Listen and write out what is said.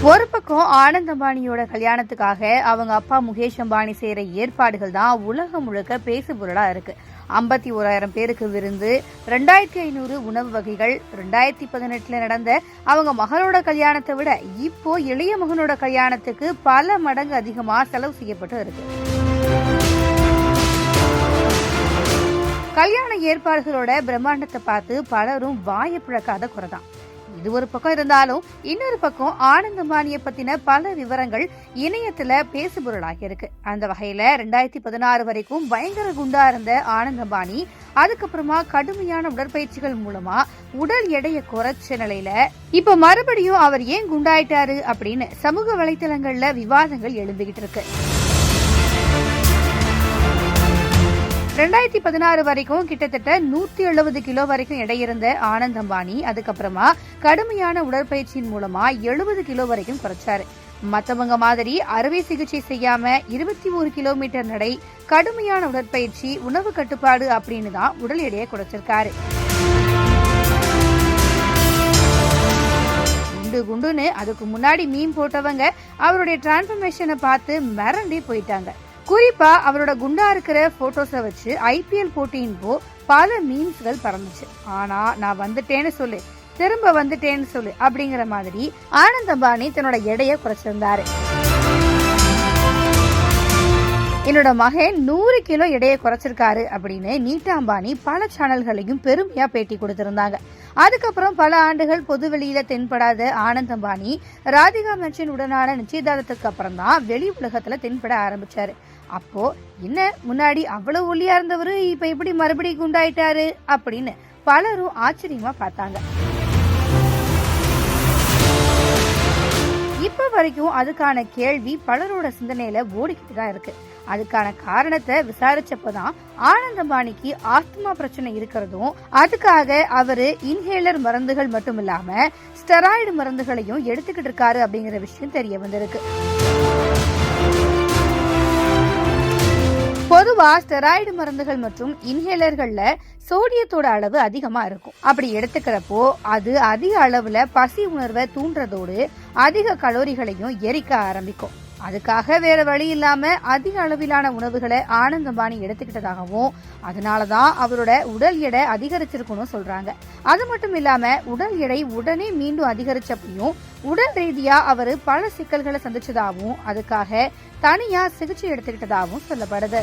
ஒரு பக்கம் ஆனந்த் அம்பானியோட கல்யாணத்துக்காக அவங்க அப்பா முகேஷ் அம்பானி செய்யற ஏற்பாடுகள் தான் உலகம் முழுக்க பேசு பொருளா இருக்கு. 51,000 பேருக்கு விருந்து, 2,500 உணவு வகைகள். 2018 நடந்த அவங்க மகளோட கல்யாணத்தை விட இப்போ இளைய மகனோட கல்யாணத்துக்கு பல மடங்கு அதிகமா செலவு செய்யப்பட்டு இருக்கு. கல்யாண ஏற்பாடுகளோட பிரம்மாண்டத்தை பார்த்து பலரும் வாயை பிழக்காத குறைதான். இது ஒரு பக்கம் இருந்தாலும் இன்னொரு பக்கம் ஆனந்த் அம்பானியை பத்தின பல விவரங்கள் இணையத்துல பேசுபொருளாகி இருக்கு. அந்த வகையில 2016 வரைக்கும் பயங்கர குண்டா இருந்த ஆனந்த் அம்பானி அதுக்கப்புறமா கடுமையான உடற்பயிற்சிகள் மூலமா உடல் எடையை குறைச்ச நிலையில இப்ப மறுபடியும் அவர் ஏன் குண்டாயிட்டாரு அப்படின்னு சமூக வலைதளங்கள்ல விவாதங்கள் எழுந்துகிட்டு இருக்கு. 2016 வரைக்கும் கிட்டத்தட்ட 170 கிலோ வரைக்கும் எடை இருந்த ஆனந்த் அம்பானி அதுக்கப்புறமா கடுமையான உடற்பயிற்சியின் மூலமா 70 கிலோ வரைக்கும் குறைச்சாரு. மத்தவங்க மாதிரி அறுவை சிகிச்சை செய்யாம 21 கிலோமீட்டர் நடை, கடுமையான உடற்பயிற்சி, உணவு கட்டுப்பாடு அப்படின்னு தான் உடல் எடையை குறைச்சிருக்காரு. குண்டு குண்டுன்னு அதுக்கு முன்னாடி மீம் போட்டவங்க அவருடைய டிரான்ஸ்பர்மேஷனை பார்த்து மிரண்டி போயிட்டாங்க. குறிப்பா அவரோட குண்டா இருக்கிற போட்டோஸை வச்சு IPL போட்டியின் போ பல மீம்ஸ்கள் பறந்துச்சு. ஆனா நான் வந்துட்டேன்னு சொல்லு, திரும்ப வந்துட்டேன்னு சொல்லு அப்படிங்கிற மாதிரி ஆனந்த் அம்பானி தன்னோட எடையை குறைச்சிருந்தாரு. என்னோட மகன் 100 கிலோ எடையை குறைச்சிருக்காரு அப்படின்னு நீட்டா அம்பானி பல சேனல்களையும் பெருமையா பேட்டி கொடுத்திருந்தாங்க. அதுக்கப்புறம் பல ஆண்டுகள் பொதுவெளியில தென்படாத ஆனந்த் அம்பானி ராதிகா மர்ச்சன்ட் உடனான நிச்சயதார்த்தத்துக்கு அப்புறம் தான் வெளி உலகத்துல தென்பட ஆரம்பிச்சாரு. அப்போ என்ன முன்னாடி அவ்வளவு ஒல்லியா இருந்தவரு இப்ப எப்படி மறுபடியும் குண்டாயிட்டாரு அப்படின்னு பலரும் ஆச்சரியமா பார்த்தாங்க. இப்ப வரைக்கும் அதுக்கான கேள்வி பலரோட சிந்தனையில ஓடிக்கிட்டு தான் இருக்கு. அதுக்கான காரணத்தை விசாரிச்சப்பதான் ஆனந்த் அம்பானிக்கு ஆஸ்துமா பிரச்சனை இருக்கிறதும், அதுக்காக அவரு இன்ஹேலர் மருந்துகள் மட்டும் இல்லாம ஸ்டெராய்டு மருந்துகளையும் எடுத்துக்கிட்டு இருக்காரு அப்படிங்கிற விஷயம் தெரிய வந்திருக்கு. பொதுவா ஸ்டெராய்டு மருந்துகள் மற்றும் இன்ஹேலர்கள்ல சோடியத்தோட அளவு அதிகமா இருக்கும். அப்படி எடுத்துக்கிறப்போ அது அதிக அளவுல பசி உணர்வை தூண்டுறதோடு அதிக கலோரிகளையும் எரிக்க ஆரம்பிக்கும். அதுக்காக வேற வழி இல்லாம அதிக அளவிலான உணவுகளை ஆனந்த் அம்பானி எடுத்துக்கிட்டதாகவும், அதனாலதான் அவரோட உடல் எடை அதிகரிச்சிருக்குன்னு சொல்றாங்க. அது மட்டும் இல்லாம உடல் எடை உடனே மீண்டும் அதிகரிச்சப்பையும் உடல் ரீதியா அவரு பல சிக்கல்களை சந்திச்சதாகவும், அதுக்காக தனியா சிகிச்சை எடுத்துக்கிட்டதாகவும் சொல்லப்படுது.